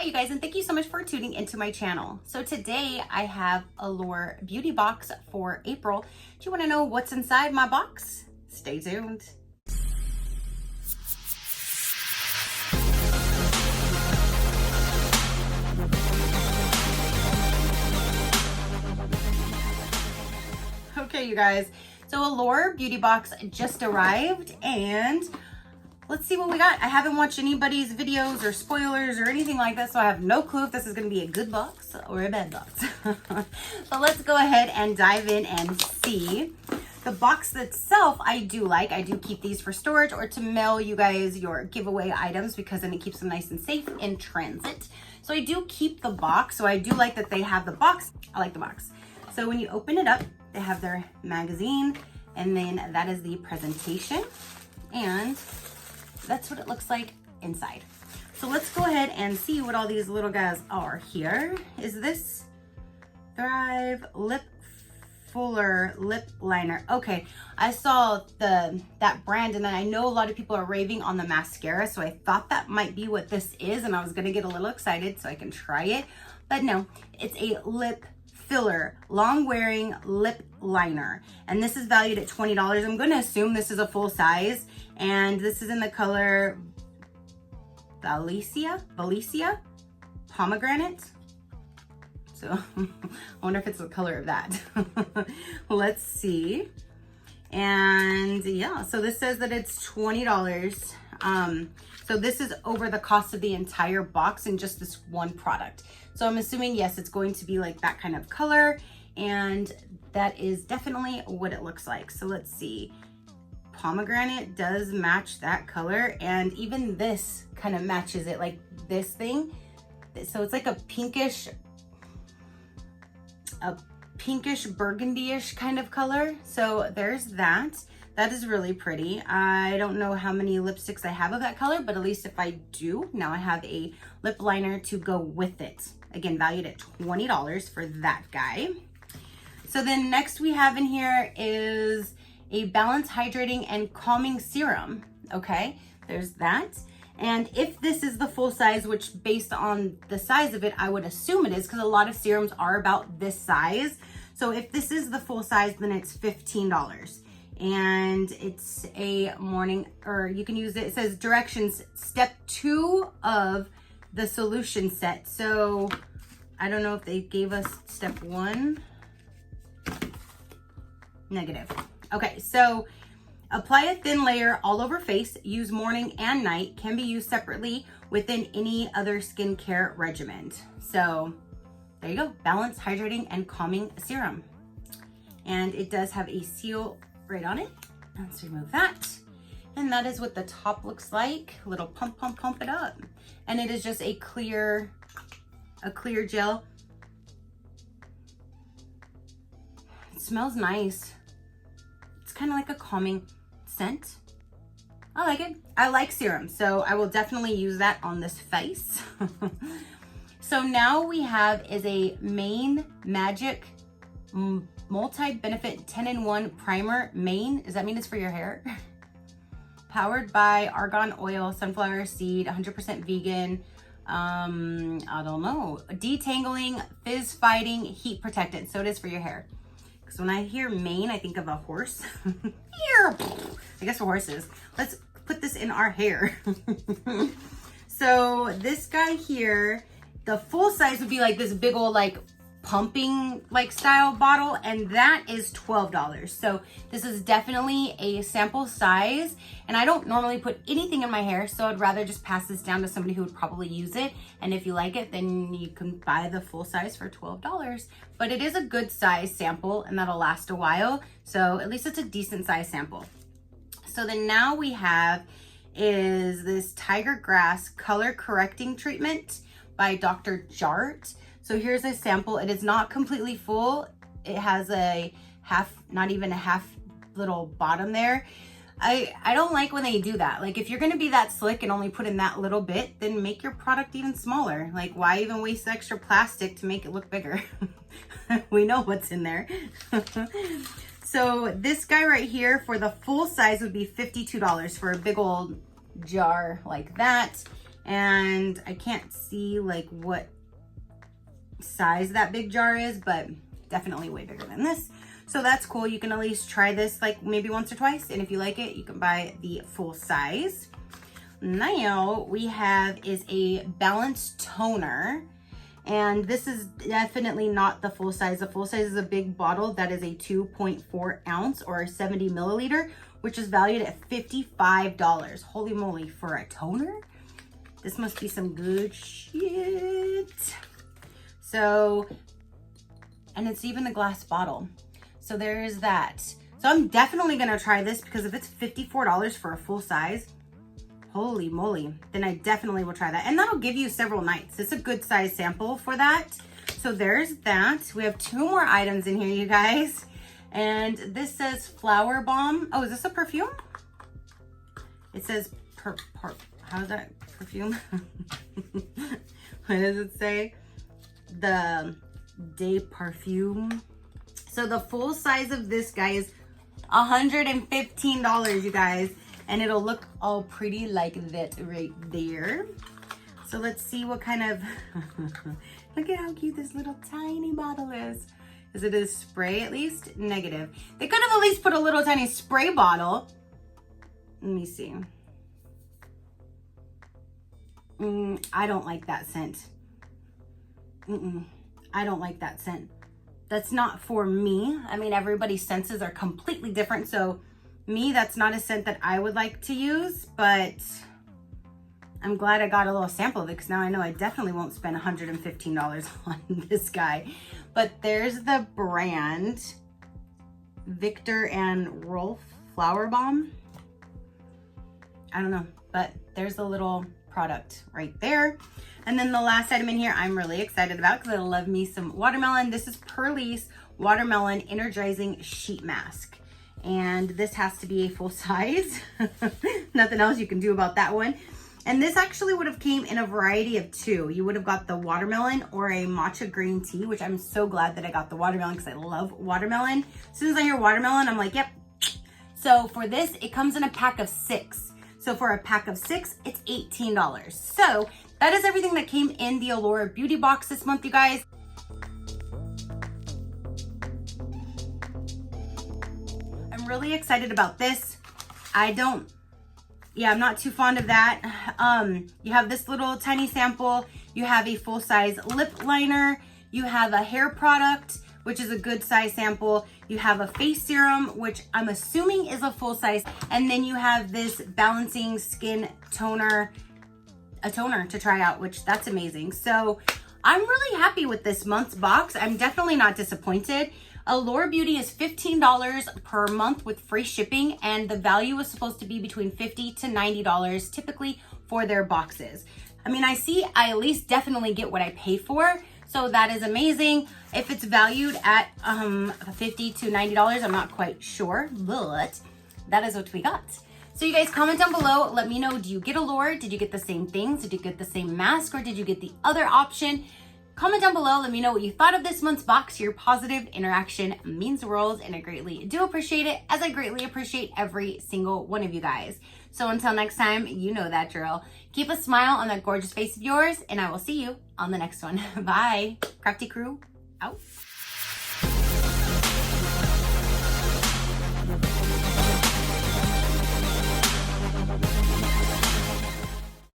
you guys, and thank you so much for tuning into my channel. So today I have Allure beauty box for April. Do you want to know what's inside my box? Stay tuned. Okay, you guys, so Allure beauty box just arrived, and let's see what we got. I haven't watched anybody's videos or spoilers or anything like that, so I have no clue if this is going to be a good box or a bad box. So let's go ahead and dive in and see. The box itself, I do like. I do keep these for storage or to mail you guys your giveaway items, because then it keeps them nice and safe in transit. So I do keep the box. So I do like that they have the box. I like the box. So when you open it up, they have their magazine, and then that is the presentation, and that's what it looks like inside. So let's go ahead and see what all these little guys are here. Is this Thrive Lip Fuller Lip Liner? Okay, I saw that brand, and then I know a lot of people are raving on the mascara, so I thought that might be what this is, and I was gonna get a little excited so I can try it, but no, it's a lip filler long wearing lip liner, and this is valued at $20. I'm going to assume this is a full size, and this is in the color Valencia pomegranate. So I wonder if it's the color of that. Let's see. And yeah, so this says that it's $20. So this is over the cost of the entire box in just this one product. So I'm assuming, yes, it's going to be like that kind of color, and that is definitely what it looks like. So let's see. Pomegranate does match that color, and even this kind of matches it, like this thing. So it's like a pinkish burgundy-ish kind of color. So there's that. That is really pretty. I don't know how many lipsticks I have of that color, but at least if I do, now I have a lip liner to go with it. Again, valued at $20 for that guy. So then next we have in here is a Balance Hydrating and Calming Serum. Okay, there's that. And if this is the full size, which based on the size of it, I would assume it is, because a lot of serums are about this size. So if this is the full size, then it's $15. And it's a morning, or you can use it. It says directions, step 2 of the solution set. So I don't know if they gave us step 1. Negative. Okay, so apply a thin layer all over face. Use morning and night. Can be used separately within any other skincare regimen. So there you go. Balance, Hydrating, and Calming Serum. And it does have a seal right on it. Let's remove that. And that is what the top looks like. A little pump it up. And it is just a clear gel. It smells nice. It's kind of like a calming scent. I like it. I like serum, so I will definitely use that on this face. So now we have is a Main Magic Multi-Benefit 10-in-1 Primer. Main, does that mean it's for your hair? Powered by argan oil, sunflower seed, 100% vegan. I don't know. Detangling, fizz fighting, heat protectant. So it is for your hair. Because when I hear mane, I think of a horse. I guess for horses. Let's put this in our hair. So this guy here, the full size would be like this big old like pumping like style bottle, and that is $12. So this is definitely a sample size, and I don't normally put anything in my hair, so I'd rather just pass this down to somebody who would probably use it, and if you like it, then you can buy the full size for $12. But it is a good size sample, and that'll last a while, so at least it's a decent size sample. So then now we have is this Tiger Grass Color Correcting Treatment by Dr. Jart. So here's a sample. It is not completely full. It has a half, not even a half little bottom there. I don't like when they do that. Like if you're gonna be that slick and only put in that little bit, then make your product even smaller. Like why even waste extra plastic to make it look bigger? We know what's in there. So this guy right here for the full size would be $52 for a big old jar like that. And I can't see like what size that big jar is, but definitely way bigger than this. So that's cool. You can at least try this like maybe once or twice. And if you like it, you can buy the full size. Now we have is a balanced toner. And this is definitely not the full size. The full size is a big bottle that is a 2.4 ounce or 70 milliliter, which is valued at $55. Holy moly, for a toner? This must be some good shit. So, and it's even a glass bottle. So there's that. So I'm definitely gonna try this because if it's $54 for a full size, holy moly, then I definitely will try that. And that'll give you several nights. It's a good size sample for that. So there's that. We have 2 more items in here, you guys. And this says Flower Bomb. Oh, is this a perfume? It says, how's that perfume? What does it say? The De Parfum. So the full size of this guy is $115, you guys. And it'll look all pretty like that right there. So let's see what kind of, look at how cute this little tiny bottle is. Is it a spray at least? Negative. They could have at least put a little tiny spray bottle. Let me see. I don't like that scent. I don't like that scent. That's not for me. I mean, everybody's senses are completely different. So me, that's not a scent that I would like to use, but I'm glad I got a little sample of it because now I know I definitely won't spend $115 on this guy. But there's the brand, Victor and Rolf Flower Bomb. I don't know, but there's the little product right there. And then the last item in here I'm really excited about because I love me some watermelon. This is Lisse Watermelon Energizing Sheet Mask. And this has to be a full size. Nothing else you can do about that one. And this actually would have came in a variety of 2. You would have got the watermelon or a matcha green tea, which I'm so glad that I got the watermelon because I love watermelon. As soon as I hear watermelon, I'm like, yep. So for this, it comes in a pack of 6. So for a pack of 6, it's $18. So that is everything that came in the Allure beauty box this month, you guys. I'm really excited about this. I'm not too fond of that. You have this little tiny sample. You have a full size lip liner. You have a hair product, which is a good size sample. You have a face serum, which I'm assuming is a full size. And then you have this balancing skin toner, a toner to try out, which that's amazing. So I'm really happy with this month's box. I'm definitely not disappointed. Allure Beauty is $15 per month with free shipping, and the value is supposed to be between $50 to $90 typically for their boxes. I mean, I at least definitely get what I pay for, so that is amazing. If it's valued at $50 to $90, I'm not quite sure, but that is what we got. So you guys comment down below, let me know, do you get Allure? Did you get the same things? Did you get the same mask, or did you get the other option? Comment down below, let me know what you thought of this month's box. Your positive interaction means the world, and I greatly do appreciate it, as I greatly appreciate every single one of you guys. So until next time, you know that drill. Keep a smile on that gorgeous face of yours, and I will see you on the next one. Bye. Crafty crew, out.